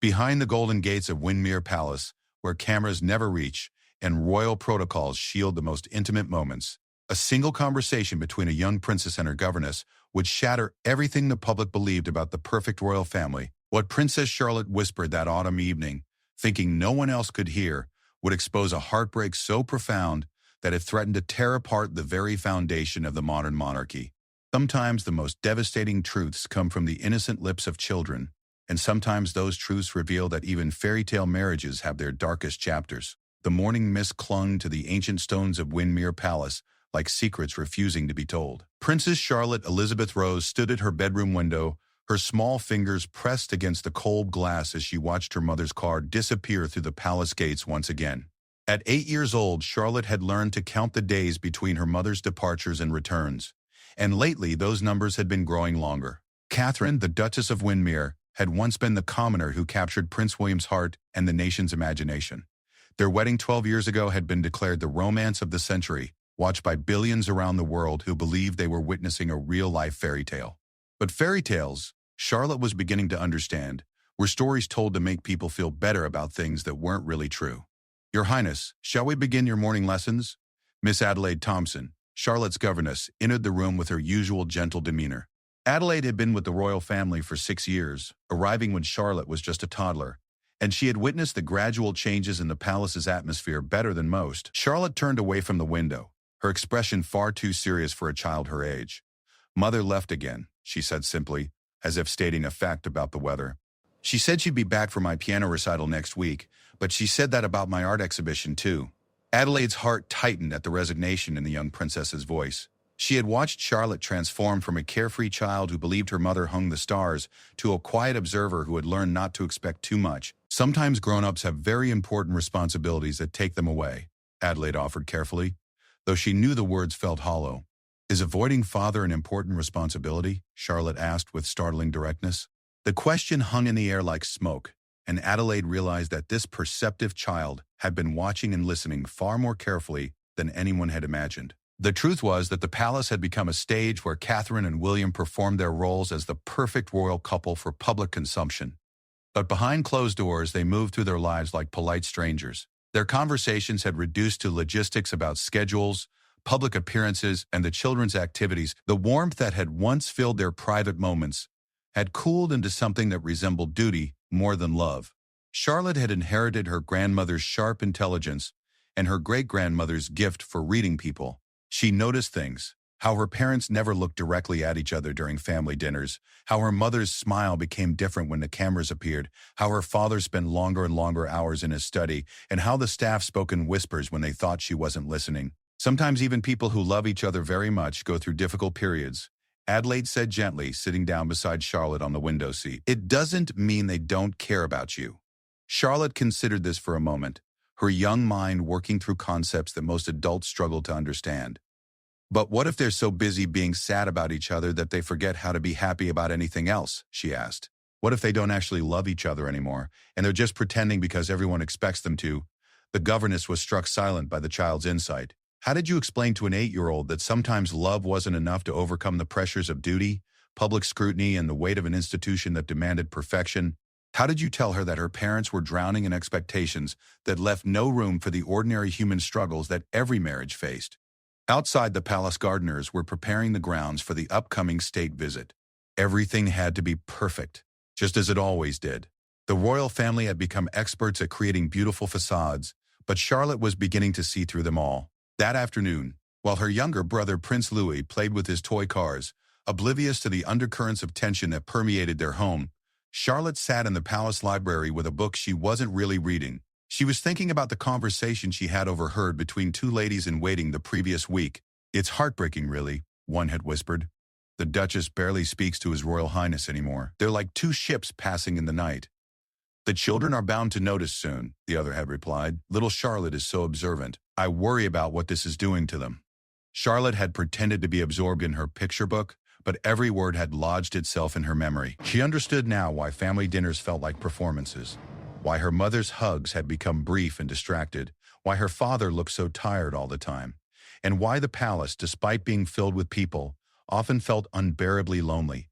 Behind the golden gates of Windermere Palace, where cameras never reach and royal protocols shield the most intimate moments, a single conversation between a young princess and her governess would shatter everything the public believed about the perfect royal family. What Princess Charlotte whispered that autumn evening, thinking no one else could hear, would expose a heartbreak so profound that it threatened to tear apart the very foundation of the modern monarchy. Sometimes the most devastating truths come from the innocent lips of children, and sometimes those truths reveal that even fairy tale marriages have their darkest chapters. The morning mist clung to the ancient stones of Windermere Palace, like secrets refusing to be told. Princess Charlotte Elizabeth Rose stood at her bedroom window, her small fingers pressed against the cold glass as she watched her mother's car disappear through the palace gates once again. At 8 years old, Charlotte had learned to count the days between her mother's departures and returns, and lately those numbers had been growing longer. Catherine, the Duchess of Windermere, had once been the commoner who captured Prince William's heart and the nation's imagination. Their wedding 12 years ago had been declared the romance of the century, watched by billions around the world who believed they were witnessing a real-life fairy tale. But fairy tales, Charlotte was beginning to understand, were stories told to make people feel better about things that weren't really true. "Your Highness, shall we begin your morning lessons?" Miss Adelaide Thompson, Charlotte's governess, entered the room with her usual gentle demeanor. Adelaide had been with the royal family for 6 years, arriving when Charlotte was just a toddler, and she had witnessed the gradual changes in the palace's atmosphere better than most. Charlotte turned away from the window, her expression far too serious for a child her age. "Mother left again," she said simply, as if stating a fact about the weather. "She said she'd be back for my piano recital next week, but she said that about my art exhibition too." Adelaide's heart tightened at the resignation in the young princess's voice. She had watched Charlotte transform from a carefree child who believed her mother hung the stars to a quiet observer who had learned not to expect too much. "Sometimes grown-ups have very important responsibilities that take them away," Adelaide offered carefully, though she knew the words felt hollow. "Is avoiding father an important responsibility?" Charlotte asked with startling directness. The question hung in the air like smoke, and Adelaide realized that this perceptive child had been watching and listening far more carefully than anyone had imagined. The truth was that the palace had become a stage where Catherine and William performed their roles as the perfect royal couple for public consumption. But behind closed doors, they moved through their lives like polite strangers. Their conversations had reduced to logistics about schedules, public appearances, and the children's activities. The warmth that had once filled their private moments had cooled into something that resembled duty more than love. Charlotte had inherited her grandmother's sharp intelligence and her great-grandmother's gift for reading people. She noticed things, how her parents never looked directly at each other during family dinners, how her mother's smile became different when the cameras appeared, how her father spent longer and longer hours in his study, and how the staff spoke in whispers when they thought she wasn't listening. "Sometimes even people who love each other very much go through difficult periods," Adelaide said gently, sitting down beside Charlotte on the window seat. "It doesn't mean they don't care about you." Charlotte considered this for a moment, her young mind working through concepts that most adults struggle to understand. "But what if they're so busy being sad about each other that they forget how to be happy about anything else?" she asked. "What if they don't actually love each other anymore, and they're just pretending because everyone expects them to?" The governess was struck silent by the child's insight. "How did you explain to an 8-year-old that sometimes love wasn't enough to overcome the pressures of duty, public scrutiny, and the weight of an institution that demanded perfection? How did you tell her that her parents were drowning in expectations that left no room for the ordinary human struggles that every marriage faced?" Outside, the palace gardeners were preparing the grounds for the upcoming state visit. Everything had to be perfect, just as it always did. The royal family had become experts at creating beautiful facades, but Charlotte was beginning to see through them all. That afternoon, while her younger brother Prince Louis played with his toy cars, oblivious to the undercurrents of tension that permeated their home, Charlotte sat in the palace library with a book she wasn't really reading. She was thinking about the conversation she had overheard between two ladies in waiting the previous week. "It's heartbreaking, really," one had whispered. "The Duchess barely speaks to His Royal Highness anymore. They're like two ships passing in the night." "The children are bound to notice soon," the other had replied. "Little Charlotte is so observant. I worry about what this is doing to them." Charlotte had pretended to be absorbed in her picture book, but every word had lodged itself in her memory. She understood now why family dinners felt like performances, why her mother's hugs had become brief and distracted, why her father looked so tired all the time, and why the palace, despite being filled with people, often felt unbearably lonely.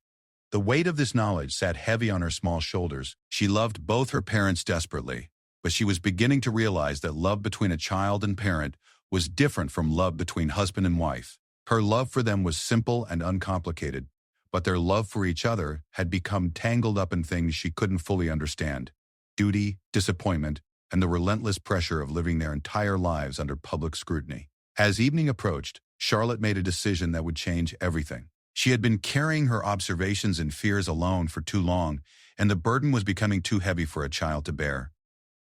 The weight of this knowledge sat heavy on her small shoulders. She loved both her parents desperately, but she was beginning to realize that love between a child and parent was different from love between husband and wife. Her love for them was simple and uncomplicated, but their love for each other had become tangled up in things she couldn't fully understand: duty, disappointment, and the relentless pressure of living their entire lives under public scrutiny. As evening approached, Charlotte made a decision that would change everything. She had been carrying her observations and fears alone for too long, and the burden was becoming too heavy for a child to bear.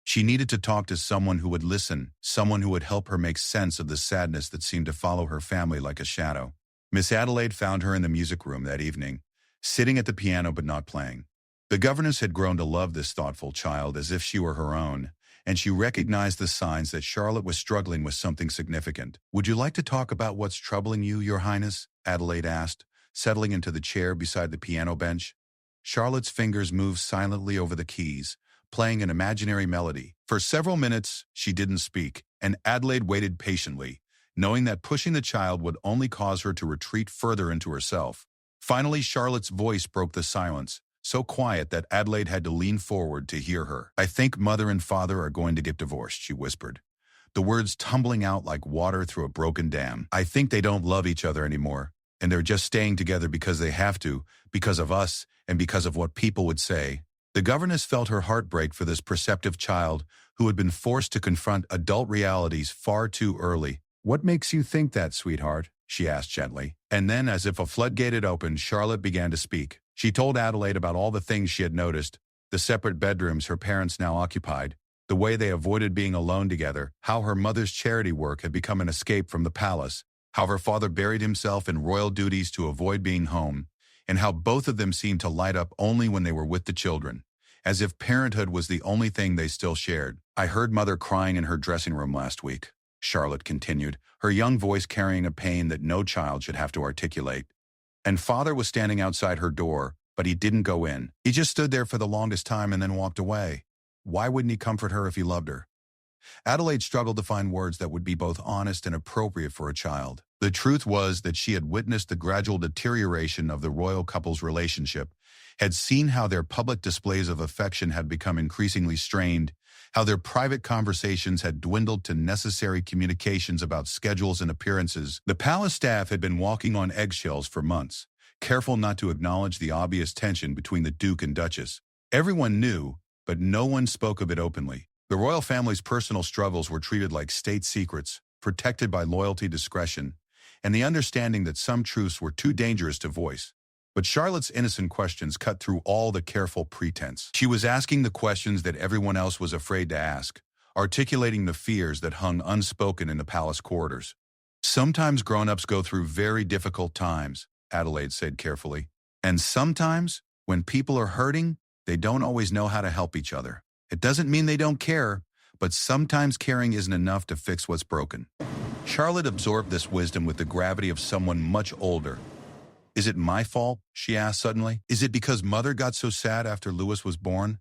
She needed to talk to someone who would listen, someone who would help her make sense of the sadness that seemed to follow her family like a shadow. Miss Adelaide found her in the music room that evening, sitting at the piano but not playing. The governess had grown to love this thoughtful child as if she were her own, and she recognized the signs that Charlotte was struggling with something significant. "Would you like to talk about what's troubling you, Your Highness?" Adelaide asked, settling into the chair beside the piano bench. Charlotte's fingers moved silently over the keys, playing an imaginary melody. For several minutes, she didn't speak, and Adelaide waited patiently, knowing that pushing the child would only cause her to retreat further into herself. Finally, Charlotte's voice broke the silence, so quiet that Adelaide had to lean forward to hear her. "I think Mother and Father are going to get divorced," she whispered, the words tumbling out like water through a broken dam. "I think they don't love each other anymore, and they're just staying together because they have to, because of us, and because of what people would say." The governess felt her heart break for this perceptive child who had been forced to confront adult realities far too early. "What makes you think that, sweetheart?" she asked gently. And then, as if a floodgate had opened, Charlotte began to speak. She told Adelaide about all the things she had noticed: the separate bedrooms her parents now occupied, the way they avoided being alone together, how her mother's charity work had become an escape from the palace, how her father buried himself in royal duties to avoid being home, and how both of them seemed to light up only when they were with the children, as if parenthood was the only thing they still shared. "I heard Mother crying in her dressing room last week," Charlotte continued, her young voice carrying a pain that no child should have to articulate. "And Father was standing outside her door, but he didn't go in. He just stood there for the longest time and then walked away. Why wouldn't he comfort her if he loved her?" Adelaide struggled to find words that would be both honest and appropriate for a child. The truth was that she had witnessed the gradual deterioration of the royal couple's relationship, had seen how their public displays of affection had become increasingly strained, how their private conversations had dwindled to necessary communications about schedules and appearances. The palace staff had been walking on eggshells for months, careful not to acknowledge the obvious tension between the Duke and Duchess. Everyone knew, but no one spoke of it openly. The royal family's personal struggles were treated like state secrets, protected by loyalty, discretion, and the understanding that some truths were too dangerous to voice. But Charlotte's innocent questions cut through all the careful pretense. She was asking the questions that everyone else was afraid to ask, articulating the fears that hung unspoken in the palace corridors. "Sometimes grown-ups go through very difficult times," Adelaide said carefully. "And sometimes, when people are hurting, they don't always know how to help each other. It doesn't mean they don't care, but sometimes caring isn't enough to fix what's broken." Charlotte absorbed this wisdom with the gravity of someone much older. "Is it my fault?" she asked suddenly. "Is it because Mother got so sad after Louis was born?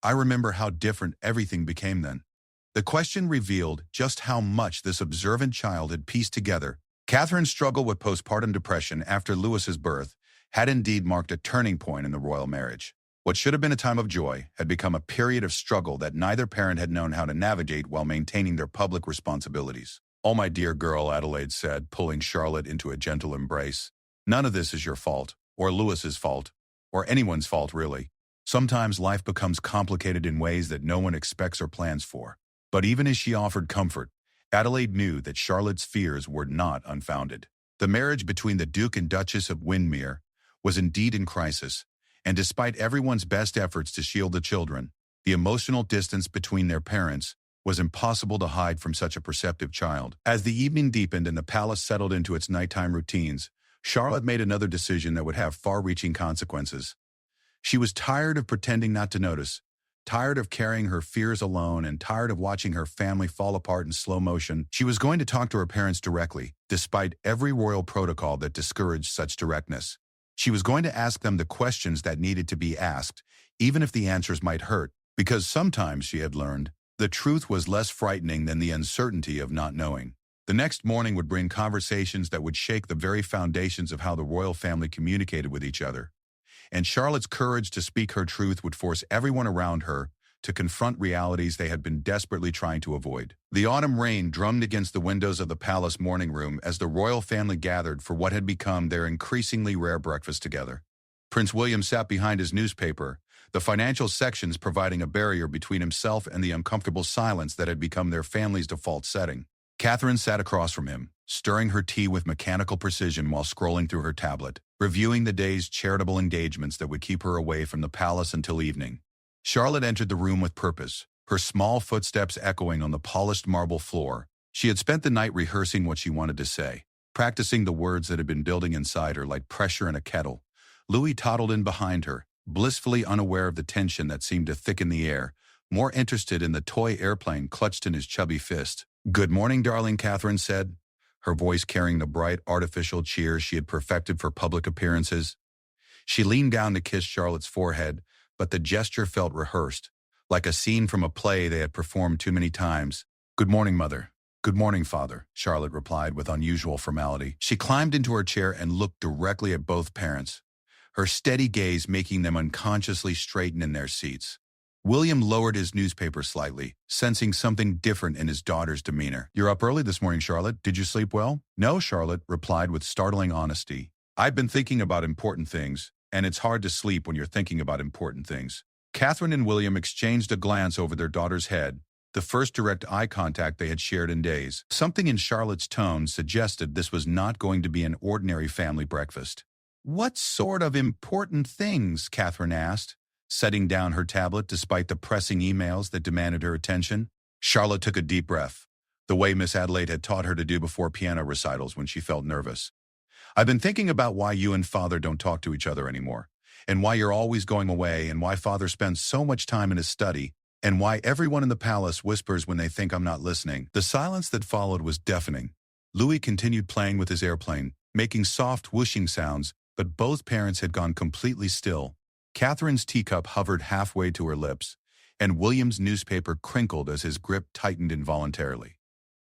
I remember how different everything became then." The question revealed just how much this observant child had pieced together. Catherine's struggle with postpartum depression after Louis's birth had indeed marked a turning point in the royal marriage. What should have been a time of joy had become a period of struggle that neither parent had known how to navigate while maintaining their public responsibilities. "Oh, my dear girl," Adelaide said, pulling Charlotte into a gentle embrace. "None of this is your fault, or Louis's fault, or anyone's fault, really. Sometimes life becomes complicated in ways that no one expects or plans for." But even as she offered comfort, Adelaide knew that Charlotte's fears were not unfounded. The marriage between the Duke and Duchess of Windsor was indeed in crisis, and despite everyone's best efforts to shield the children, the emotional distance between their parents was impossible to hide from such a perceptive child. As the evening deepened and the palace settled into its nighttime routines, Charlotte made another decision that would have far-reaching consequences. She was tired of pretending not to notice, tired of carrying her fears alone, and tired of watching her family fall apart in slow motion. She was going to talk to her parents directly, despite every royal protocol that discouraged such directness. She was going to ask them the questions that needed to be asked, even if the answers might hurt, because sometimes, she had learned, the truth was less frightening than the uncertainty of not knowing. The next morning would bring conversations that would shake the very foundations of how the royal family communicated with each other. and Charlotte's courage to speak her truth would force everyone around her to confront realities they had been desperately trying to avoid. The autumn rain drummed against the windows of the palace morning room as the royal family gathered for what had become their increasingly rare breakfast together. Prince William sat behind his newspaper, the financial sections providing a barrier between himself and the uncomfortable silence that had become their family's default setting. Catherine sat across from him, stirring her tea with mechanical precision while scrolling through her tablet, reviewing the day's charitable engagements that would keep her away from the palace until evening. Charlotte entered the room with purpose, her small footsteps echoing on the polished marble floor. She had spent the night rehearsing what she wanted to say, practicing the words that had been building inside her like pressure in a kettle. Louis toddled in behind her, blissfully unaware of the tension that seemed to thicken the air, more interested in the toy airplane clutched in his chubby fist. "Good morning, darling," Catherine said, her voice carrying the bright, artificial cheer she had perfected for public appearances. She leaned down to kiss Charlotte's forehead, but the gesture felt rehearsed, like a scene from a play they had performed too many times. "Good morning, Mother." "Good morning, Father," Charlotte replied with unusual formality. She climbed into her chair and looked directly at both parents, her steady gaze making them unconsciously straighten in their seats. William lowered his newspaper slightly, sensing something different in his daughter's demeanor. "You're up early this morning, Charlotte. Did you sleep well?" "No," Charlotte replied with startling honesty. "I've been thinking about important things, and it's hard to sleep when you're thinking about important things." Catherine and William exchanged a glance over their daughter's head, the first direct eye contact they had shared in days. Something in Charlotte's tone suggested this was not going to be an ordinary family breakfast. "What sort of important things?" Catherine asked, setting down her tablet despite the pressing emails that demanded her attention. Charlotte took a deep breath, the way Miss Adelaide had taught her to do before piano recitals when she felt nervous. "I've been thinking about why you and Father don't talk to each other anymore, and why you're always going away, and why Father spends so much time in his study, and why everyone in the palace whispers when they think I'm not listening." The silence that followed was deafening. Louis continued playing with his airplane, making soft whooshing sounds, but both parents had gone completely still. Catherine's teacup hovered halfway to her lips, and William's newspaper crinkled as his grip tightened involuntarily.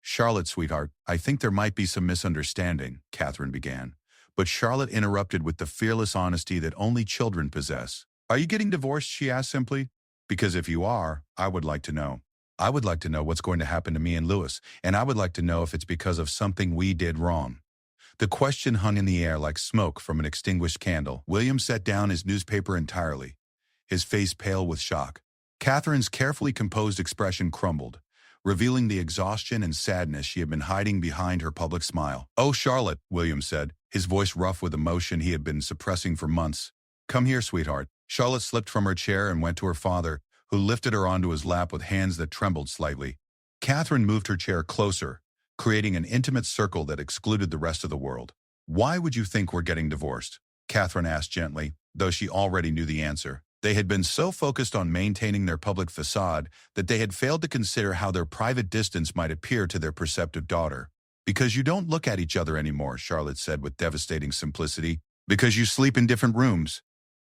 "Charlotte, sweetheart, I think there might be some misunderstanding," Catherine began, but Charlotte interrupted with the fearless honesty that only children possess. "Are you getting divorced?" she asked simply. "Because if you are, I would like to know. I would like to know what's going to happen to me and Louis, and I would like to know if it's because of something we did wrong." The question hung in the air like smoke from an extinguished candle. William set down his newspaper entirely, his face pale with shock. Catherine's carefully composed expression crumbled, revealing the exhaustion and sadness she had been hiding behind her public smile. "Oh, Charlotte," William said, his voice rough with emotion he had been suppressing for months. "Come here, sweetheart." Charlotte slipped from her chair and went to her father, who lifted her onto his lap with hands that trembled slightly. Catherine moved her chair closer, creating an intimate circle that excluded the rest of the world. "Why would you think we're getting divorced?" Catherine asked gently, though she already knew the answer. They had been so focused on maintaining their public facade that they had failed to consider how their private distance might appear to their perceptive daughter. "Because you don't look at each other anymore," Charlotte said with devastating simplicity. "Because you sleep in different rooms.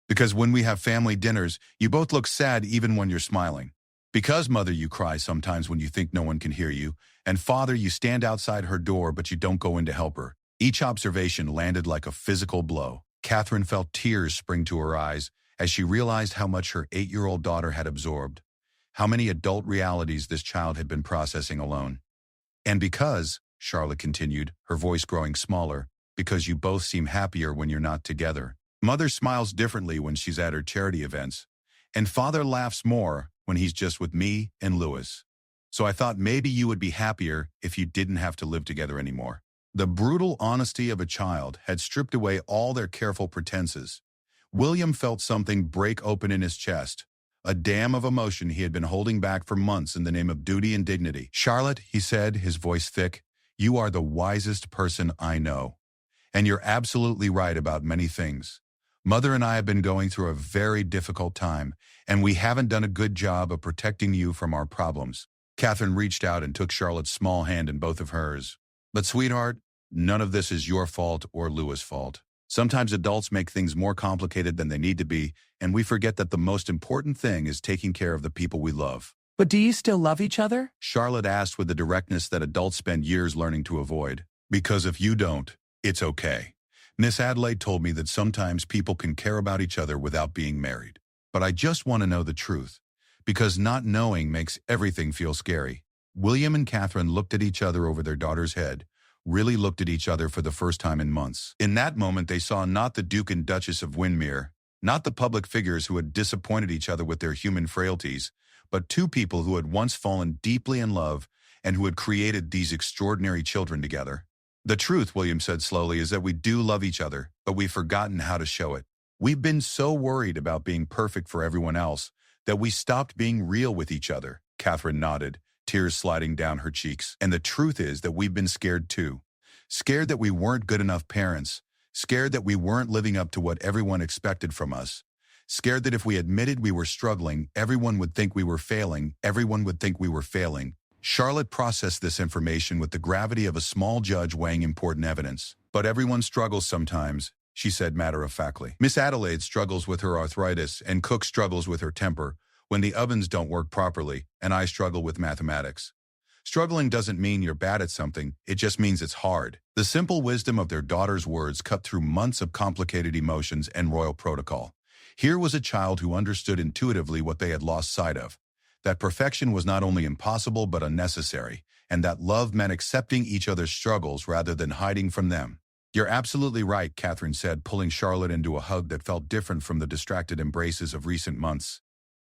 Because when we have family dinners, you both look sad even when you're smiling. Because, Mother, you cry sometimes when you think no one can hear you, and Father, you stand outside her door but you don't go in to help her." Each observation landed like a physical blow. Catherine felt tears spring to her eyes as she realized how much her 8-year-old daughter had absorbed, how many adult realities this child had been processing alone. "And because," Charlotte continued, her voice growing smaller, "because you both seem happier when you're not together. Mother smiles differently when she's at her charity events, and Father laughs more when he's just with me and Louis. So I thought maybe you would be happier if you didn't have to live together anymore." The brutal honesty of a child had stripped away all their careful pretenses. William felt something break open in his chest, a dam of emotion he had been holding back for months in the name of duty and dignity. "Charlotte," he said, his voice thick, "you are the wisest person I know. And you're absolutely right about many things. Mother and I have been going through a very difficult time, and we haven't done a good job of protecting you from our problems." Catherine reached out and took Charlotte's small hand in both of hers. "But sweetheart, none of this is your fault or Louis' fault. Sometimes adults make things more complicated than they need to be, and we forget that the most important thing is taking care of the people we love." "But do you still love each other?" Charlotte asked with the directness that adults spend years learning to avoid. "Because if you don't, it's okay. Miss Adelaide told me that sometimes people can care about each other without being married. But I just want to know the truth, because not knowing makes everything feel scary. William and Catherine looked at each other over their daughter's head, really looked at each other for the first time in months. In that moment, they saw not the Duke and Duchess of Windermere, not the public figures who had disappointed each other with their human frailties, but two people who had once fallen deeply in love and who had created these extraordinary children together. The truth, William said slowly, is that we do love each other, but we've forgotten how to show it. We've been so worried about being perfect for everyone else that we stopped being real with each other. Catherine nodded, tears sliding down her cheeks. And the truth is that we've been scared too. Scared that we weren't good enough parents. Scared that we weren't living up to what everyone expected from us. Scared that if we admitted we were struggling, everyone would think we were failing. Everyone would think we were failing. Charlotte processed this information with the gravity of a small judge weighing important evidence. But everyone struggles sometimes, she said matter-of-factly. Miss Adelaide struggles with her arthritis, and Cook struggles with her temper when the ovens don't work properly, and I struggle with mathematics. Struggling doesn't mean you're bad at something, it just means it's hard. The simple wisdom of their daughter's words cut through months of complicated emotions and royal protocol. Here was a child who understood intuitively what they had lost sight of. That perfection was not only impossible but unnecessary, and that love meant accepting each other's struggles rather than hiding from them. You're absolutely right, Catherine said, pulling Charlotte into a hug that felt different from the distracted embraces of recent months.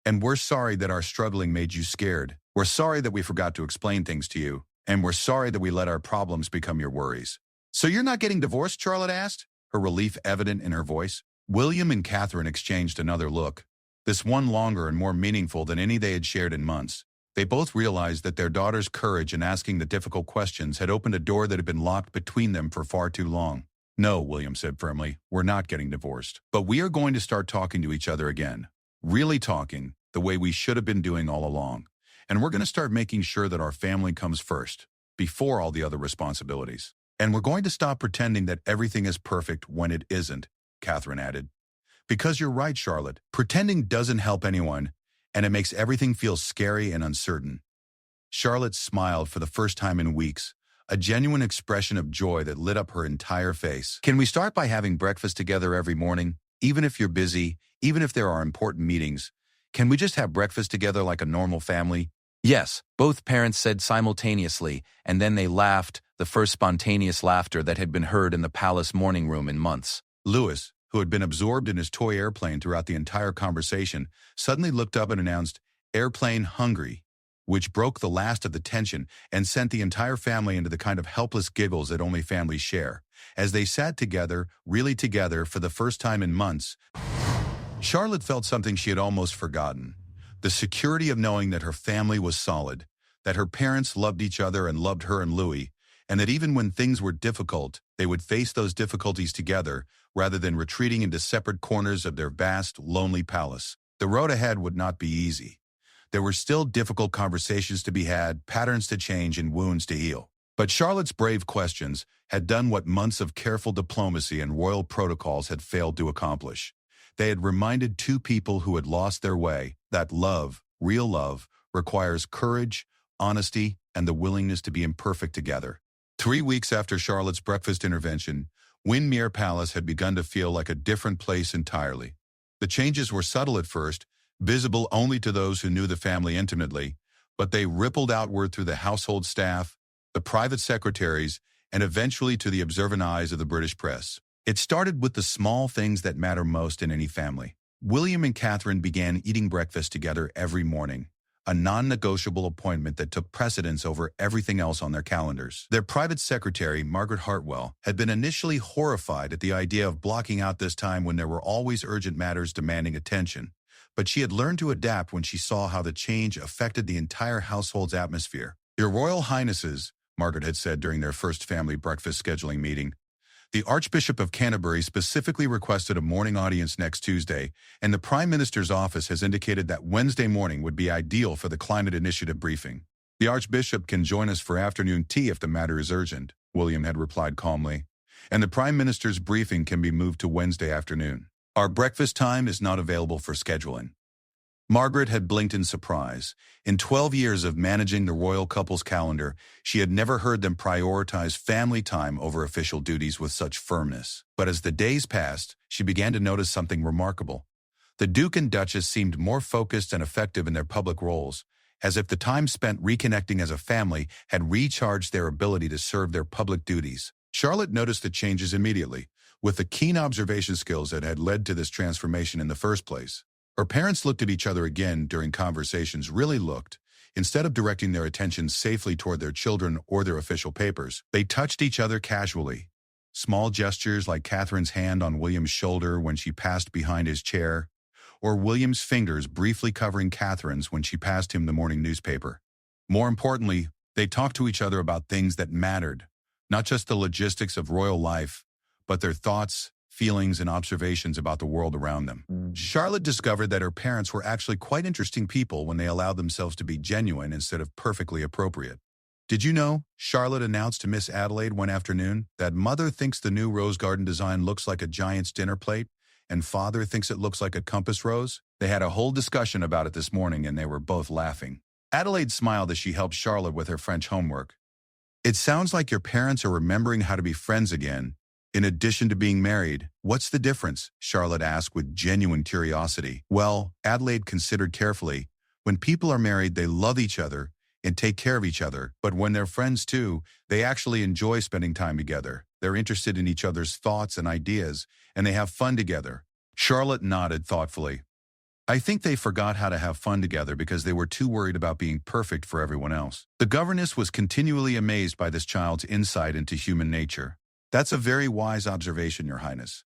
And we're sorry that our struggling made you scared. We're sorry that we forgot to explain things to you, and we're sorry that we let our problems become your worries. So you're not getting divorced, Charlotte asked, her relief evident in her voice. William and Catherine exchanged another look, this one longer and more meaningful than any they had shared in months. They both realized that their daughter's courage in asking the difficult questions had opened a door that had been locked between them for far too long. No, William said firmly, we're not getting divorced. But we are going to start talking to each other again. Really talking, the way we should have been doing all along. And we're going to start making sure that our family comes first, before all the other responsibilities. And we're going to stop pretending that everything is perfect when it isn't, Catherine added. Because you're right, Charlotte. Pretending doesn't help anyone, and it makes everything feel scary and uncertain. Charlotte smiled for the first time in weeks, a genuine expression of joy that lit up her entire face. Can we start by having breakfast together every morning? Even if you're busy, even if there are important meetings, can we just have breakfast together like a normal family? Yes, both parents said simultaneously, and then they laughed, the first spontaneous laughter that had been heard in the palace morning room in months. Louis, who had been absorbed in his toy airplane throughout the entire conversation, suddenly looked up and announced, "Airplane hungry," which broke the last of the tension and sent the entire family into the kind of helpless giggles that only families share. As they sat together, really together, for the first time in months, Charlotte felt something she had almost forgotten. The security of knowing that her family was solid, that her parents loved each other and loved her and Louis, and that even when things were difficult, they would face those difficulties together rather than retreating into separate corners of their vast, lonely palace. The road ahead would not be easy. There were still difficult conversations to be had, patterns to change, and wounds to heal. But Charlotte's brave questions had done what months of careful diplomacy and royal protocols had failed to accomplish. They had reminded two people who had lost their way that love, real love, requires courage, honesty, and the willingness to be imperfect together. 3 weeks after Charlotte's breakfast intervention, Windermere Palace had begun to feel like a different place entirely. The changes were subtle at first, visible only to those who knew the family intimately, but they rippled outward through the household staff, the private secretaries, and eventually to the observant eyes of the British press. It started with the small things that matter most in any family. William and Catherine began eating breakfast together every morning, a non-negotiable appointment that took precedence over everything else on their calendars. Their private secretary, Margaret Hartwell, had been initially horrified at the idea of blocking out this time when there were always urgent matters demanding attention, but she had learned to adapt when she saw how the change affected the entire household's atmosphere. "Your Royal Highnesses," Margaret had said during their first family breakfast scheduling meeting, "the Archbishop of Canterbury specifically requested a morning audience next Tuesday, and the Prime Minister's office has indicated that Wednesday morning would be ideal for the Climate Initiative briefing. The Archbishop can join us for afternoon tea if the matter is urgent," William had replied calmly, "and the Prime Minister's briefing can be moved to Wednesday afternoon. Our breakfast time is not available for scheduling." Margaret had blinked in surprise. In 12 years of managing the royal couple's calendar, she had never heard them prioritize family time over official duties with such firmness. But as the days passed, she began to notice something remarkable. The Duke and Duchess seemed more focused and effective in their public roles, as if the time spent reconnecting as a family had recharged their ability to serve their public duties. Charlotte noticed the changes immediately, with the keen observation skills that had led to this transformation in the first place. Her parents looked at each other again during conversations, instead of directing their attention safely toward their children or their official papers. They touched each other casually. Small gestures like Catherine's hand on William's shoulder when she passed behind his chair, or William's fingers briefly covering Catherine's when she passed him the morning newspaper. More importantly, they talked to each other about things that mattered, not just the logistics of royal life, but their thoughts, feelings, and observations about the world around them. Charlotte discovered that her parents were actually quite interesting people when they allowed themselves to be genuine instead of perfectly appropriate. "Did you know," Charlotte announced to Miss Adelaide one afternoon, "that Mother thinks the new rose garden design looks like a giant's dinner plate, and Father thinks it looks like a compass rose?" They had a whole discussion about it this morning, and they were both laughing. Adelaide smiled as she helped Charlotte with her French homework. "It sounds like your parents are remembering how to be friends again, in addition to being married. What's the difference?" Charlotte asked with genuine curiosity. "Well," Adelaide considered carefully, "when people are married, they love each other and take care of each other. But when they're friends too, they actually enjoy spending time together. They're interested in each other's thoughts and ideas, and they have fun together." Charlotte nodded thoughtfully. "I think they forgot how to have fun together because they were too worried about being perfect for everyone else." The governess was continually amazed by this child's insight into human nature. "That's a very wise observation, Your Highness."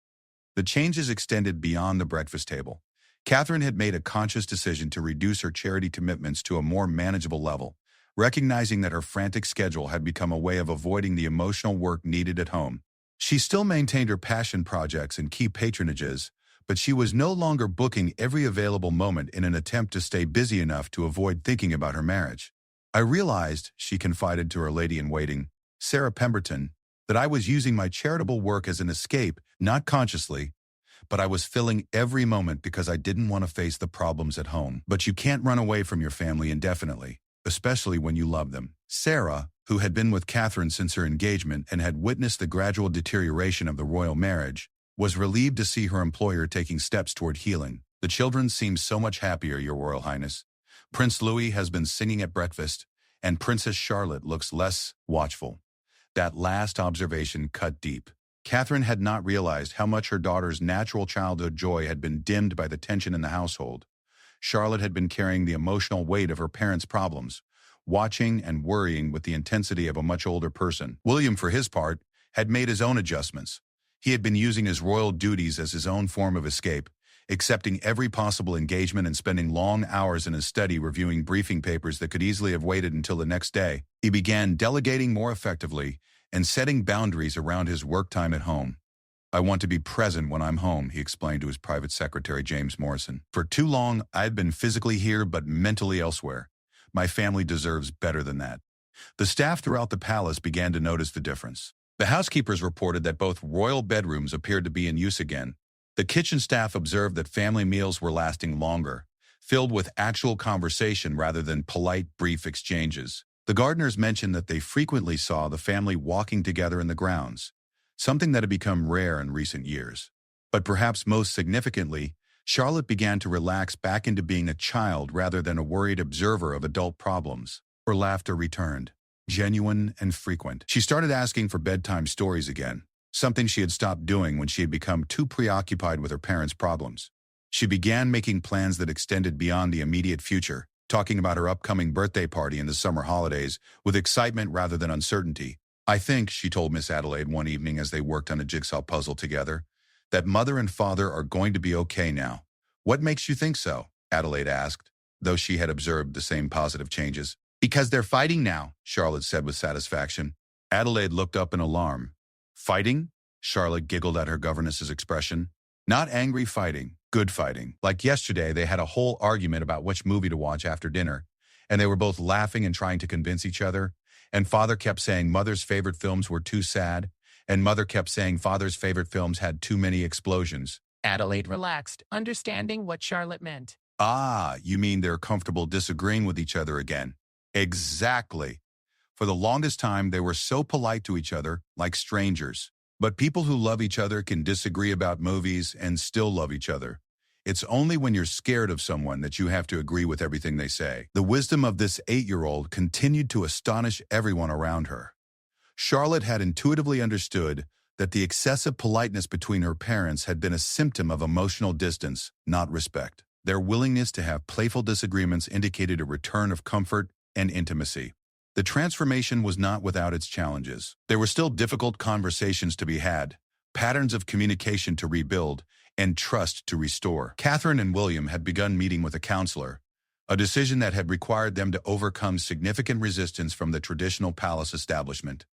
The changes extended beyond the breakfast table. Catherine had made a conscious decision to reduce her charity commitments to a more manageable level, recognizing that her frantic schedule had become a way of avoiding the emotional work needed at home. She still maintained her passion projects and key patronages, but she was no longer booking every available moment in an attempt to stay busy enough to avoid thinking about her marriage. "I realized," she confided to her lady-in-waiting, Sarah Pemberton, "that I was using my charitable work as an escape, not consciously, but I was filling every moment because I didn't want to face the problems at home." But you can't run away from your family indefinitely, especially when you love them. Sarah, who had been with Catherine since her engagement and had witnessed the gradual deterioration of the royal marriage, was relieved to see her employer taking steps toward healing. "The children seem so much happier, Your Royal Highness. Prince Louis has been singing at breakfast, and Princess Charlotte looks less watchful." That last observation cut deep. Catherine had not realized how much her daughter's natural childhood joy had been dimmed by the tension in the household. Charlotte had been carrying the emotional weight of her parents' problems, watching and worrying with the intensity of a much older person. William, for his part, had made his own adjustments. He had been using his royal duties as his own form of escape, accepting every possible engagement and spending long hours in his study reviewing briefing papers that could easily have waited until the next day. He began delegating more effectively and setting boundaries around his work time at home. "I want to be present when I'm home," he explained to his private secretary, James Morrison. "For too long, I've been physically here but mentally elsewhere. My family deserves better than that." The staff throughout the palace began to notice the difference. The housekeepers reported that both royal bedrooms appeared to be in use again. The kitchen staff observed that family meals were lasting longer, filled with actual conversation rather than polite, brief exchanges. The gardeners mentioned that they frequently saw the family walking together in the grounds, something that had become rare in recent years. But perhaps most significantly, Charlotte began to relax back into being a child rather than a worried observer of adult problems. Her laughter returned, genuine and frequent. She started asking for bedtime stories again, something she had stopped doing when she had become too preoccupied with her parents' problems. She began making plans that extended beyond the immediate future, talking about her upcoming birthday party and the summer holidays with excitement rather than uncertainty. "I think," she told Miss Adelaide one evening as they worked on a jigsaw puzzle together, "that Mother and Father are going to be okay now." "What makes you think so?" Adelaide asked, though she had observed the same positive changes. "Because they're fighting now," Charlotte said with satisfaction. Adelaide looked up in alarm. "Fighting?" Charlotte giggled at her governess's expression. "Not angry fighting, good fighting. Like yesterday, they had a whole argument about which movie to watch after dinner, and they were both laughing and trying to convince each other, and Father kept saying Mother's favorite films were too sad, and Mother kept saying Father's favorite films had too many explosions." Adelaide relaxed, understanding what Charlotte meant. Ah, you mean they're comfortable disagreeing with each other again? Exactly. For the longest time, they were so polite to each other, like strangers. But people who love each other can disagree about movies and still love each other. It's only when you're scared of someone that you have to agree with everything they say. The wisdom of this 8-year-old continued to astonish everyone around her. Charlotte had intuitively understood that the excessive politeness between her parents had been a symptom of emotional distance, not respect. Their willingness to have playful disagreements indicated a return of comfort and intimacy. The transformation was not without its challenges. There were still difficult conversations to be had, patterns of communication to rebuild, and trust to restore. Catherine and William had begun meeting with a counselor, a decision that had required them to overcome significant resistance from the traditional palace establishment.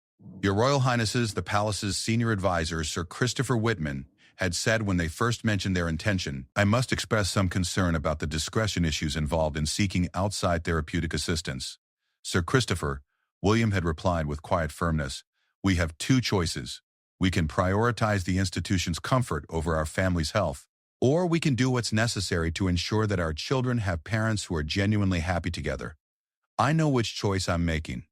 Your Royal Highnesses, the palace's senior advisor, Sir Christopher Whitman, had said when they first mentioned their intention, "I must express some concern about the discretion issues involved in seeking outside therapeutic assistance." Sir Christopher, William had replied with quiet firmness, "We have two choices. We can prioritize the institution's comfort over our family's health, or we can do what's necessary to ensure that our children have parents who are genuinely happy together. I know which choice I'm making."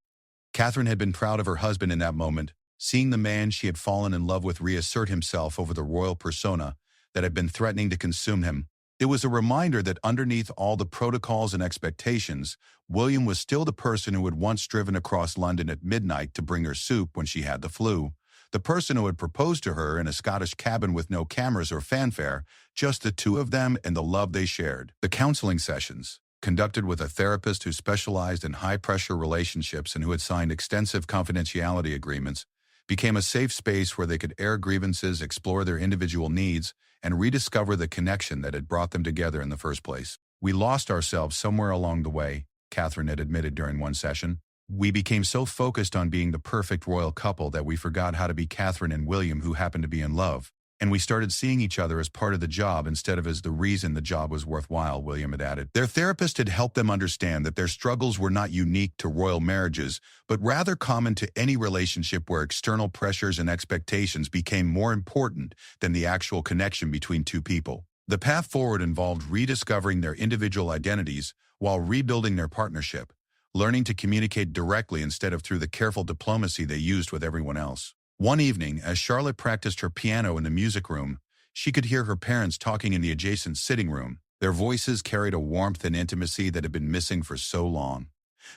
Catherine had been proud of her husband in that moment, seeing the man she had fallen in love with reassert himself over the royal persona that had been threatening to consume him. It was a reminder that underneath all the protocols and expectations, William was still the person who had once driven across London at midnight to bring her soup when she had the flu, the person who had proposed to her in a Scottish cabin with no cameras or fanfare, just the two of them and the love they shared. The counseling sessions, conducted with a therapist who specialized in high-pressure relationships and who had signed extensive confidentiality agreements, became a safe space where they could air grievances, explore their individual needs, and rediscover the connection that had brought them together in the first place. "We lost ourselves somewhere along the way," Catherine had admitted during one session. "We became so focused on being the perfect royal couple that we forgot how to be Catherine and William, who happened to be in love. And we started seeing each other as part of the job instead of as the reason the job was worthwhile," William had added. Their therapist had helped them understand that their struggles were not unique to royal marriages, but rather common to any relationship where external pressures and expectations became more important than the actual connection between two people. The path forward involved rediscovering their individual identities while rebuilding their partnership, learning to communicate directly instead of through the careful diplomacy they used with everyone else. One evening, as Charlotte practiced her piano in the music room, she could hear her parents talking in the adjacent sitting room. Their voices carried a warmth and intimacy that had been missing for so long.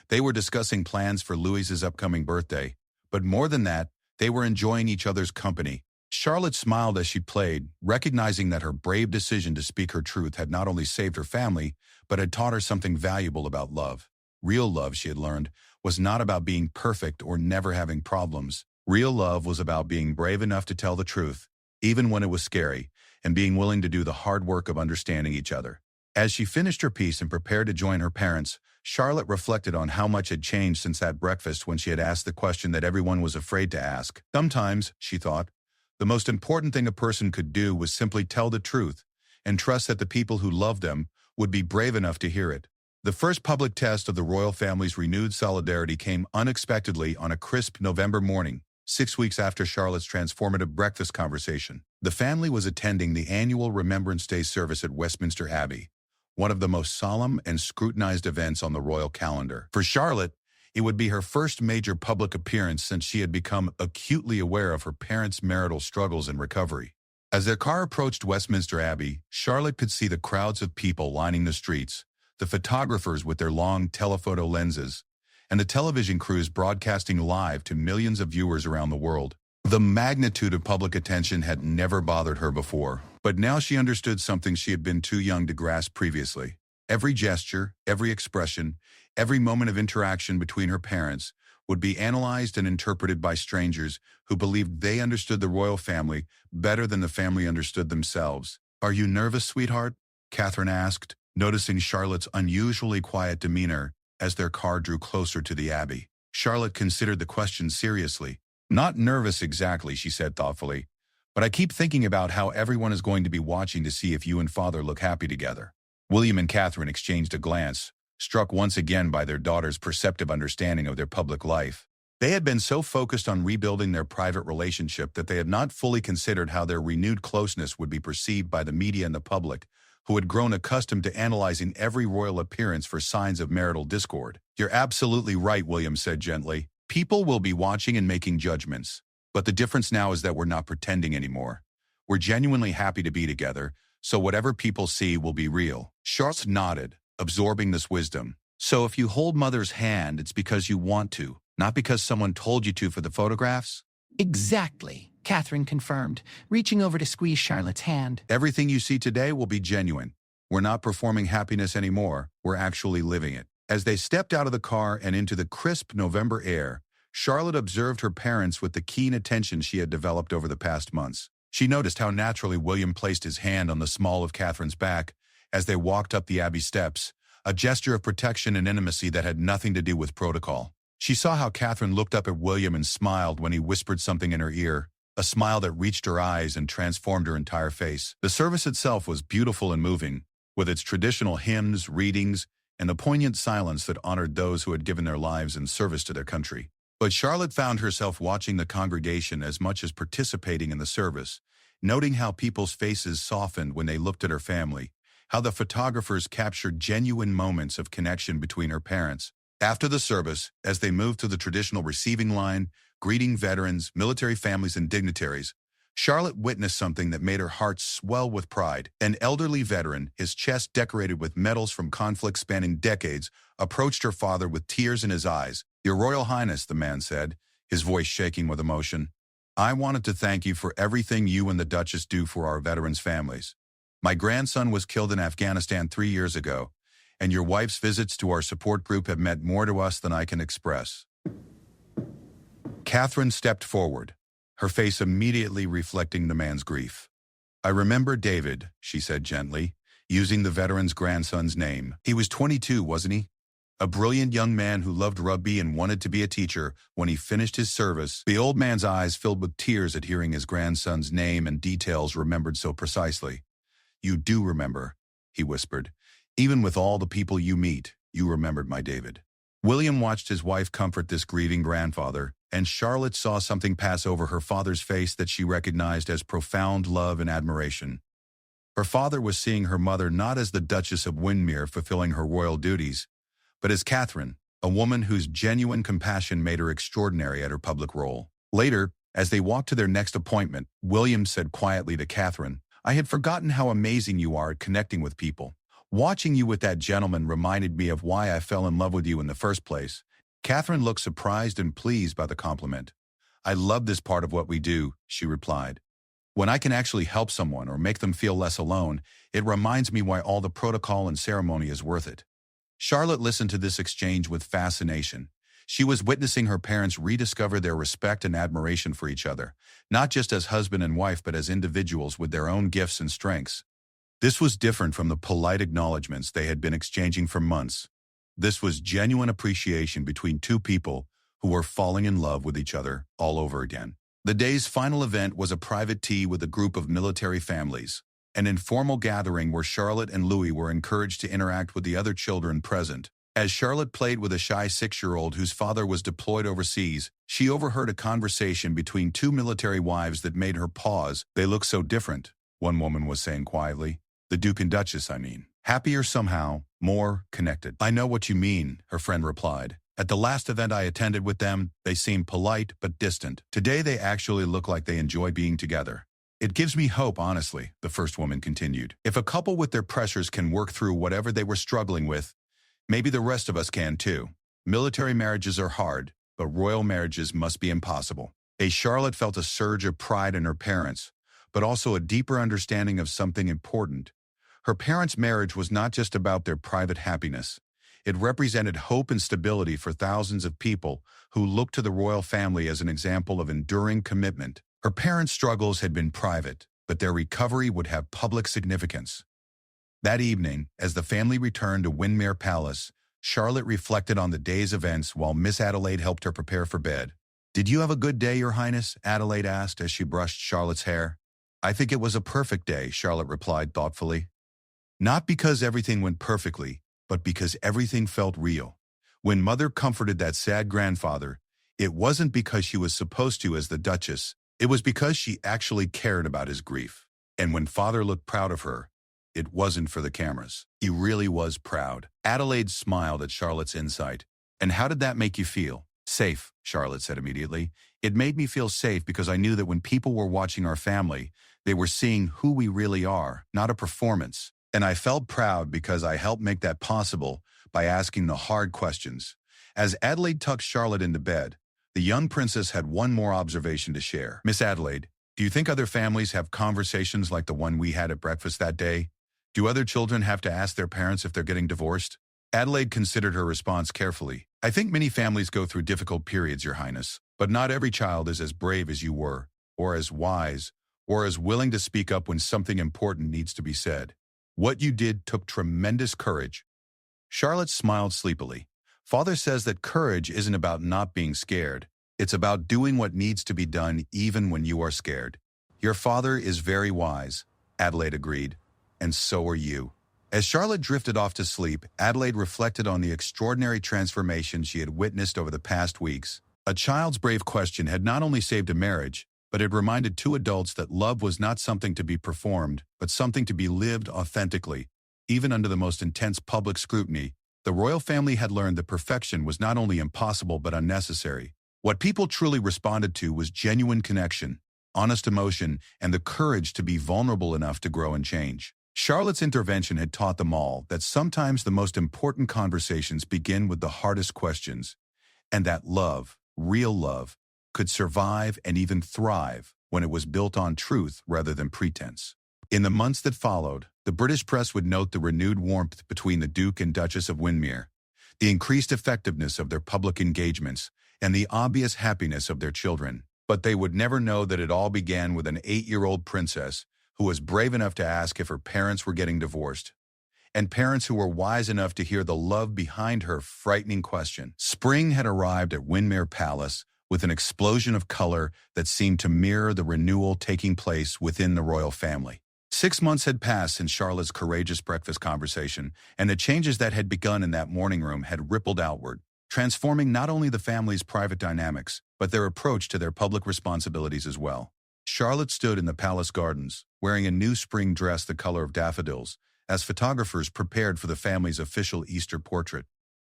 They were discussing plans for Louise's upcoming birthday, but more than that, they were enjoying each other's company. Charlotte smiled as she played, recognizing that her brave decision to speak her truth had not only saved her family, but had taught her something valuable about love. Real love, she had learned, was not about being perfect or never having problems. Real love was about being brave enough to tell the truth, even when it was scary, and being willing to do the hard work of understanding each other. As she finished her piece and prepared to join her parents, Charlotte reflected on how much had changed since that breakfast when she had asked the question that everyone was afraid to ask. Sometimes, she thought, the most important thing a person could do was simply tell the truth and trust that the people who loved them would be brave enough to hear it. The first public test of the royal family's renewed solidarity came unexpectedly on a crisp November morning, 6 weeks after Charlotte's transformative breakfast conversation. The family was attending the annual Remembrance Day service at Westminster Abbey, one of the most solemn and scrutinized events on the royal calendar. For Charlotte, it would be her first major public appearance since she had become acutely aware of her parents' marital struggles and recovery. As their car approached Westminster Abbey, Charlotte could see the crowds of people lining the streets, the photographers with their long telephoto lenses, and the television crews broadcasting live to millions of viewers around the world. The magnitude of public attention had never bothered her before, but now she understood something she had been too young to grasp previously. Every gesture, every expression, every moment of interaction between her parents would be analyzed and interpreted by strangers who believed they understood the royal family better than the family understood themselves. "Are you nervous, sweetheart?" Catherine asked, noticing Charlotte's unusually quiet demeanor as their car drew closer to the Abbey. Charlotte considered the question seriously. "Not nervous exactly," she said thoughtfully, "but I keep thinking about how everyone is going to be watching to see if you and Father look happy together." William and Catherine exchanged a glance, struck once again by their daughter's perceptive understanding of their public life. They had been so focused on rebuilding their private relationship that they had not fully considered how their renewed closeness would be perceived by the media and the public, who had grown accustomed to analyzing every royal appearance for signs of marital discord. "You're absolutely right," William said gently. "People will be watching and making judgments. But the difference now is that we're not pretending anymore. We're genuinely happy to be together, so whatever people see will be real." Charlotte nodded, absorbing this wisdom. "So if you hold Mother's hand, it's because you want to, not because someone told you to for the photographs?" Exactly, Catherine confirmed, reaching over to squeeze Charlotte's hand. "Everything you see today will be genuine. We're not performing happiness anymore, we're actually living it." As they stepped out of the car and into the crisp November air, Charlotte observed her parents with the keen attention she had developed over the past months. She noticed how naturally William placed his hand on the small of Catherine's back as they walked up the Abbey steps, a gesture of protection and intimacy that had nothing to do with protocol. She saw how Catherine looked up at William and smiled when he whispered something in her ear, a smile that reached her eyes and transformed her entire face. The service itself was beautiful and moving, with its traditional hymns, readings, and the poignant silence that honored those who had given their lives in service to their country. But Charlotte found herself watching the congregation as much as participating in the service, noting how people's faces softened when they looked at her family, how the photographers captured genuine moments of connection between her parents. After the service, as they moved to the traditional receiving line, greeting veterans, military families, and dignitaries, Charlotte witnessed something that made her heart swell with pride. An elderly veteran, his chest decorated with medals from conflicts spanning decades, approached her father with tears in his eyes. "Your Royal Highness," the man said, his voice shaking with emotion, "I wanted to thank you for everything you and the Duchess do for our veterans' families. My grandson was killed in Afghanistan 3 years ago, and your wife's visits to our support group have meant more to us than I can express." Catherine stepped forward, her face immediately reflecting the man's grief. "I remember David," she said gently, using the veteran's grandson's name. "He was 22, wasn't he? A brilliant young man who loved rugby and wanted to be a teacher. When he finished his service," the old man's eyes filled with tears at hearing his grandson's name and details remembered so precisely. "You do remember," he whispered. "Even with all the people you meet, you remembered my David." William watched his wife comfort this grieving grandfather, and Charlotte saw something pass over her father's face that she recognized as profound love and admiration. Her father was seeing her mother not as the Duchess of Windsor fulfilling her royal duties, but as Catherine, a woman whose genuine compassion made her extraordinary at her public role. Later, as they walked to their next appointment, William said quietly to Catherine, "I had forgotten how amazing you are at connecting with people. Watching you with that gentleman reminded me of why I fell in love with you in the first place." Catherine looked surprised and pleased by the compliment. "I love this part of what we do," she replied. "When I can actually help someone or make them feel less alone, it reminds me why all the protocol and ceremony is worth it." Charlotte listened to this exchange with fascination. She was witnessing her parents rediscover their respect and admiration for each other, not just as husband and wife but as individuals with their own gifts and strengths. This was different from the polite acknowledgments they had been exchanging for months. This was genuine appreciation between two people who were falling in love with each other all over again. The day's final event was a private tea with a group of military families, an informal gathering where Charlotte and Louis were encouraged to interact with the other children present. As Charlotte played with a shy 6-year-old whose father was deployed overseas, she overheard a conversation between two military wives that made her pause. "They look so different," one woman was saying quietly. "The Duke and Duchess, I mean. Happier somehow, more connected." "I know what you mean," her friend replied. "At the last event I attended with them, they seemed polite but distant. Today they actually look like they enjoy being together." "It gives me hope, honestly," the first woman continued. "If a couple with their pressures can work through whatever they were struggling with, maybe the rest of us can too. Military marriages are hard, but royal marriages must be impossible." Charlotte felt a surge of pride in her parents, but also a deeper understanding of something important. Her parents' marriage was not just about their private happiness. It represented hope and stability for thousands of people who looked to the royal family as an example of enduring commitment. Her parents' struggles had been private, but their recovery would have public significance. That evening, as the family returned to Windsor Palace, Charlotte reflected on the day's events while Miss Adelaide helped her prepare for bed. "Did you have a good day, Your Highness?" Adelaide asked as she brushed Charlotte's hair. "I think it was a perfect day," Charlotte replied thoughtfully. "Not because everything went perfectly, but because everything felt real. When Mother comforted that sad grandfather, it wasn't because she was supposed to as the Duchess. It was because she actually cared about his grief. And when Father looked proud of her, it wasn't for the cameras. He really was proud. Adelaide smiled at Charlotte's insight. And how did that make you feel? Safe, Charlotte said immediately. It made me feel safe because I knew that when people were watching our family, they were seeing who we really are, not a performance. And I felt proud because I helped make that possible by asking the hard questions. As Adelaide tucked Charlotte into bed, the young princess had one more observation to share. Miss Adelaide, do you think other families have conversations like the one we had at breakfast that day? Do other children have to ask their parents if they're getting divorced? Adelaide considered her response carefully. I think many families go through difficult periods, Your Highness, but not every child is as brave as you were, or as wise, or as willing to speak up when something important needs to be said. What you did took tremendous courage. Charlotte smiled sleepily. Father says that courage isn't about not being scared. It's about doing what needs to be done even when you are scared. Your father is very wise, Adelaide agreed, and so are you. As Charlotte drifted off to sleep, Adelaide reflected on the extraordinary transformation she had witnessed over the past weeks. A child's brave question had not only saved a marriage, but it reminded two adults that love was not something to be performed, but something to be lived authentically. Even under the most intense public scrutiny, the royal family had learned that perfection was not only impossible but unnecessary. What people truly responded to was genuine connection, honest emotion, and the courage to be vulnerable enough to grow and change. Charlotte's intervention had taught them all that sometimes the most important conversations begin with the hardest questions, and that love, real love, could survive and even thrive when it was built on truth rather than pretense. In the months that followed, the British press would note the renewed warmth between the Duke and Duchess of Windsor, the increased effectiveness of their public engagements, and the obvious happiness of their children. But they would never know that it all began with an 8-year-old princess who was brave enough to ask if her parents were getting divorced, and parents who were wise enough to hear the love behind her frightening question. Spring had arrived at Windsor Palace with an explosion of color that seemed to mirror the renewal taking place within the royal family. 6 months had passed since Charlotte's courageous breakfast conversation, and the changes that had begun in that morning room had rippled outward, transforming not only the family's private dynamics, but their approach to their public responsibilities as well. Charlotte stood in the palace gardens, wearing a new spring dress the color of daffodils, as photographers prepared for the family's official Easter portrait.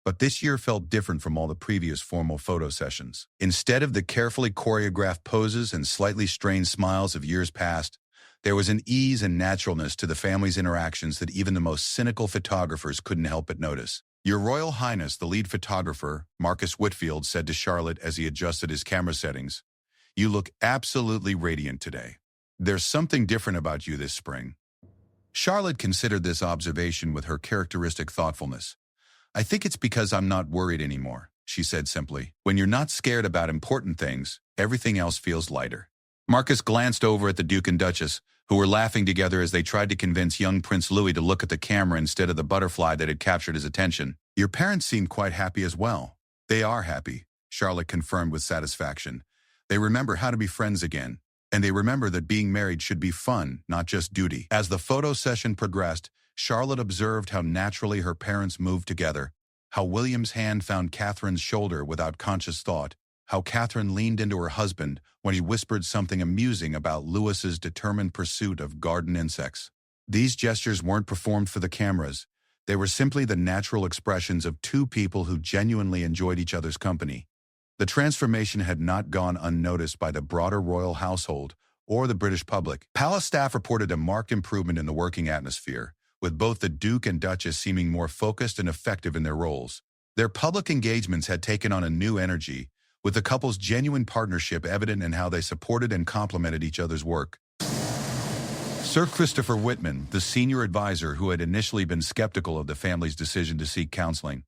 But this year felt different from all the previous formal photo sessions. Instead of the carefully choreographed poses and slightly strained smiles of years past, there was an ease and naturalness to the family's interactions that even the most cynical photographers couldn't help but notice. Your Royal Highness, the lead photographer, Marcus Whitfield, said to Charlotte as he adjusted his camera settings, "You look absolutely radiant today. There's something different about you this spring." Charlotte considered this observation with her characteristic thoughtfulness. "I think it's because I'm not worried anymore," she said simply. "When you're not scared about important things, everything else feels lighter." Marcus glanced over at the Duke and Duchess, who were laughing together as they tried to convince young Prince Louis to look at the camera instead of the butterfly that had captured his attention. "Your parents seemed quite happy as well." "They are happy," Charlotte confirmed with satisfaction. "They remember how to be friends again, and they remember that being married should be fun, not just duty." As the photo session progressed, Charlotte observed how naturally her parents moved together, how William's hand found Catherine's shoulder without conscious thought, how Catherine leaned into her husband when he whispered something amusing about Louis's determined pursuit of garden insects. These gestures weren't performed for the cameras. They were simply the natural expressions of two people who genuinely enjoyed each other's company. The transformation had not gone unnoticed by the broader royal household or the British public. Palace staff reported a marked improvement in the working atmosphere, with both the Duke and Duchess seeming more focused and effective in their roles. Their public engagements had taken on a new energy, with the couple's genuine partnership evident in how they supported and complemented each other's work. Sir Christopher Whitman, the senior advisor who had initially been skeptical of the family's decision to seek counseling,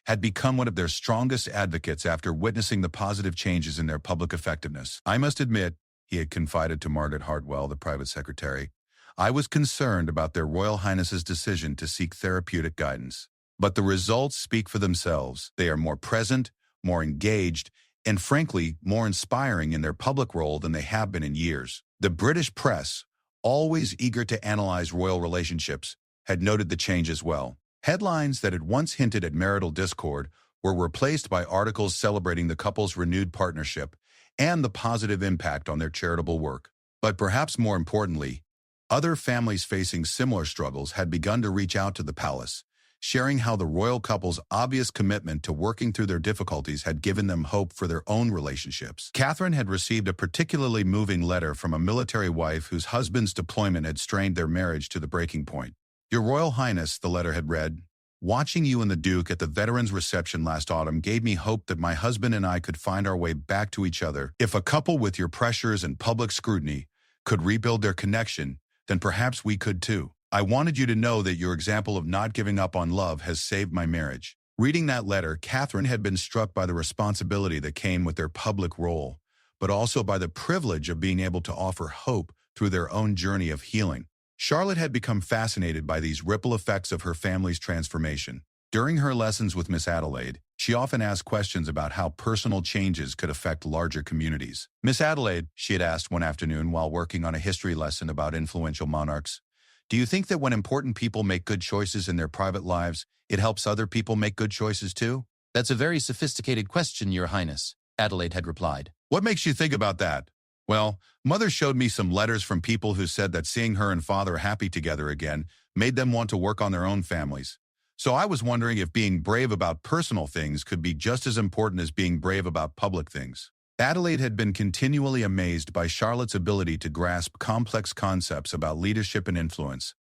had become one of their strongest advocates after witnessing the positive changes in their public effectiveness. "I must admit," he had confided to Margaret Hartwell, the private secretary, "I was concerned about their Royal Highness's decision to seek therapeutic guidance. But the results speak for themselves. They are more present, more engaged, and frankly, more inspiring in their public role than they have been in years." The British press, always eager to analyze royal relationships, had noted the change as well. Headlines that had once hinted at marital discord were replaced by articles celebrating the couple's renewed partnership and the positive impact on their charitable work. But perhaps more importantly, Other families facing similar struggles had begun to reach out to the palace, sharing how the royal couple's obvious commitment to working through their difficulties had given them hope for their own relationships. Catherine had received a particularly moving letter from a military wife whose husband's deployment had strained their marriage to the breaking point. "Your Royal Highness," the letter had read, "watching you and the Duke at the Veterans Reception last autumn gave me hope that my husband and I could find our way back to each other. If a couple with your pressures and public scrutiny could rebuild their connection, then perhaps we could too. I wanted you to know that your example of not giving up on love has saved my marriage." Reading that letter, Catherine had been struck by the responsibility that came with their public role, but also by the privilege of being able to offer hope through their own journey of healing. Charlotte had become fascinated by these ripple effects of her family's transformation. During her lessons with Miss Adelaide, she often asked questions about how personal changes could affect larger communities. "Miss Adelaide," she had asked one afternoon while working on a history lesson about influential monarchs, "do you think that when important people make good choices in their private lives, it helps other people make good choices too?" "That's a very sophisticated question, Your Highness," Adelaide had replied. "What makes you think about that?" "Well, Mother showed me some letters from people who said that seeing her and Father happy together again made them want to work on their own families. So I was wondering if being brave about personal things could be just as important as being brave about public things." Adelaide had been continually amazed by Charlotte's ability to grasp complex concepts about leadership and influence.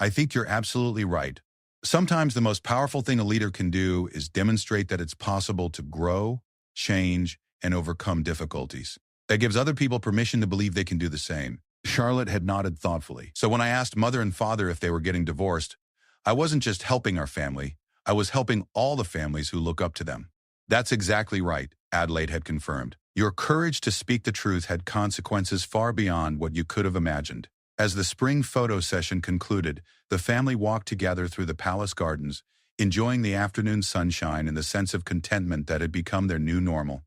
"I think you're absolutely right. Sometimes the most powerful thing a leader can do is demonstrate that it's possible to grow, change, and overcome difficulties. That gives other people permission to believe they can do the same." Charlotte had nodded thoughtfully. "So when I asked Mother and Father if they were getting divorced, I wasn't just helping our family, I was helping all the families who look up to them." "That's exactly right," Adelaide had confirmed. "Your courage to speak the truth had consequences far beyond what you could have imagined." As the spring photo session concluded, the family walked together through the palace gardens, enjoying the afternoon sunshine and the sense of contentment that had become their new normal.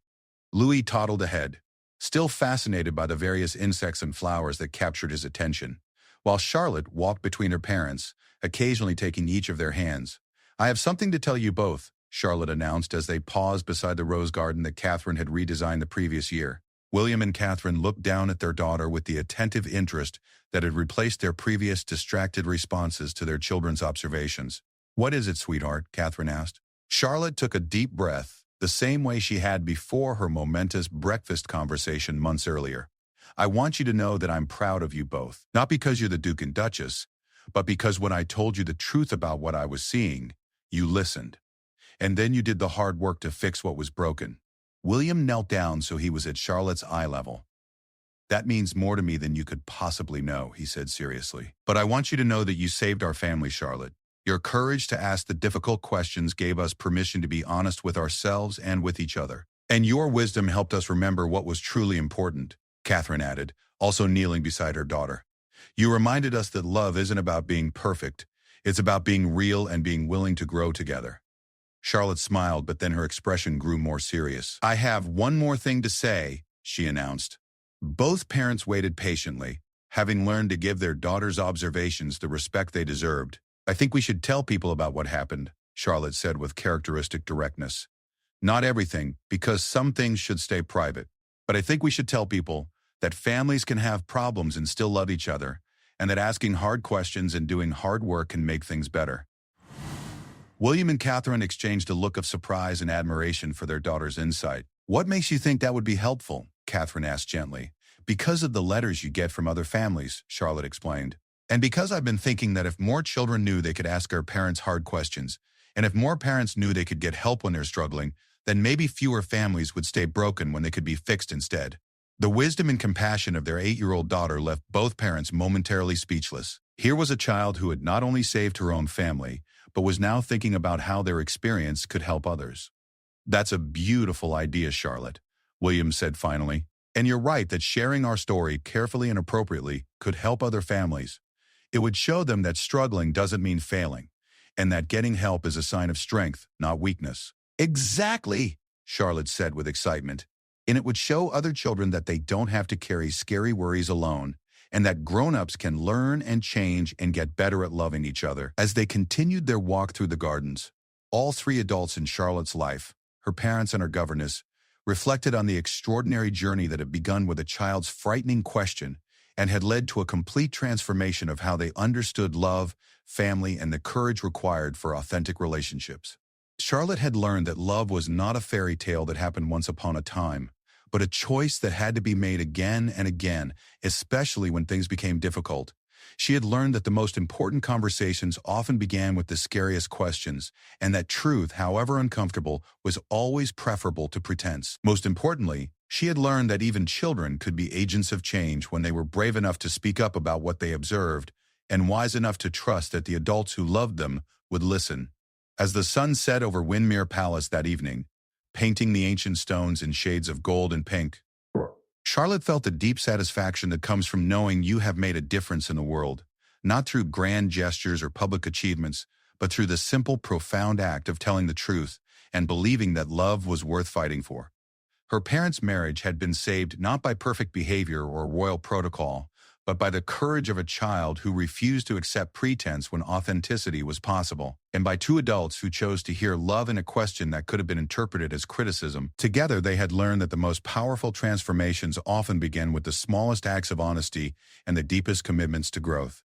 Louis toddled ahead, still fascinated by the various insects and flowers that captured his attention, while Charlotte walked between her parents, occasionally taking each of their hands. "I have something to tell you both," Charlotte announced as they paused beside the rose garden that Catherine had redesigned the previous year. William and Catherine looked down at their daughter with the attentive interest that had replaced their previous distracted responses to their children's observations. "What is it, sweetheart?" Catherine asked. Charlotte took a deep breath, the same way she had before her momentous breakfast conversation months earlier. "I want you to know that I'm proud of you both, not because you're the Duke and Duchess, but because when I told you the truth about what I was seeing, you listened. And then you did the hard work to fix what was broken." William knelt down so he was at Charlotte's eye level. "That means more to me than you could possibly know," he said seriously. "But I want you to know that you saved our family, Charlotte. Your courage to ask the difficult questions gave us permission to be honest with ourselves and with each other. And your wisdom helped us remember what was truly important," Catherine added, also kneeling beside her daughter. "You reminded us that love isn't about being perfect. It's about being real and being willing to grow together." Charlotte smiled, but then her expression grew more serious. "I have one more thing to say," she announced. Both parents waited patiently, having learned to give their daughters' observations the respect they deserved. "I think we should tell people about what happened," Charlotte said with characteristic directness. "Not everything, because some things should stay private. But I think we should tell people that families can have problems and still love each other, and that asking hard questions and doing hard work can make things better." William and Catherine exchanged a look of surprise and admiration for their daughter's insight. "What makes you think that would be helpful?" Catherine asked gently. "Because of the letters you get from other families," Charlotte explained. "And because I've been thinking that if more children knew they could ask their parents hard questions, and if more parents knew they could get help when they're struggling, then maybe fewer families would stay broken when they could be fixed instead." The wisdom and compassion of their 8-year-old daughter left both parents momentarily speechless. Here was a child who had not only saved her own family, but was now thinking about how their experience could help others. "That's a beautiful idea, Charlotte," William said finally. "And you're right that sharing our story carefully and appropriately could help other families. It would show them that struggling doesn't mean failing, and that getting help is a sign of strength, not weakness." "Exactly," Charlotte said with excitement. "And it would show other children that they don't have to carry scary worries alone, and that grown-ups can learn and change and get better at loving each other." As they continued their walk through the gardens, all three adults in Charlotte's life, her parents and her governess, reflected on the extraordinary journey that had begun with a child's frightening question and had led to a complete transformation of how they understood love, family, and the courage required for authentic relationships. Charlotte had learned that love was not a fairy tale that happened once upon a time, but a choice that had to be made again and again, especially when things became difficult. She had learned that the most important conversations often began with the scariest questions, and that truth, however uncomfortable, was always preferable to pretense. Most importantly, she had learned that even children could be agents of change when they were brave enough to speak up about what they observed, and wise enough to trust that the adults who loved them would listen. As the sun set over Windermere Palace that evening, painting the ancient stones in shades of gold and pink, Charlotte felt the deep satisfaction that comes from knowing you have made a difference in the world, not through grand gestures or public achievements, but through the simple, profound act of telling the truth and believing that love was worth fighting for. Her parents' marriage had been saved not by perfect behavior or royal protocol, but by the courage of a child who refused to accept pretense when authenticity was possible, and by two adults who chose to hear love in a question that could have been interpreted as criticism. Together, they had learned that the most powerful transformations often begin with the smallest acts of honesty and the deepest commitments to growth.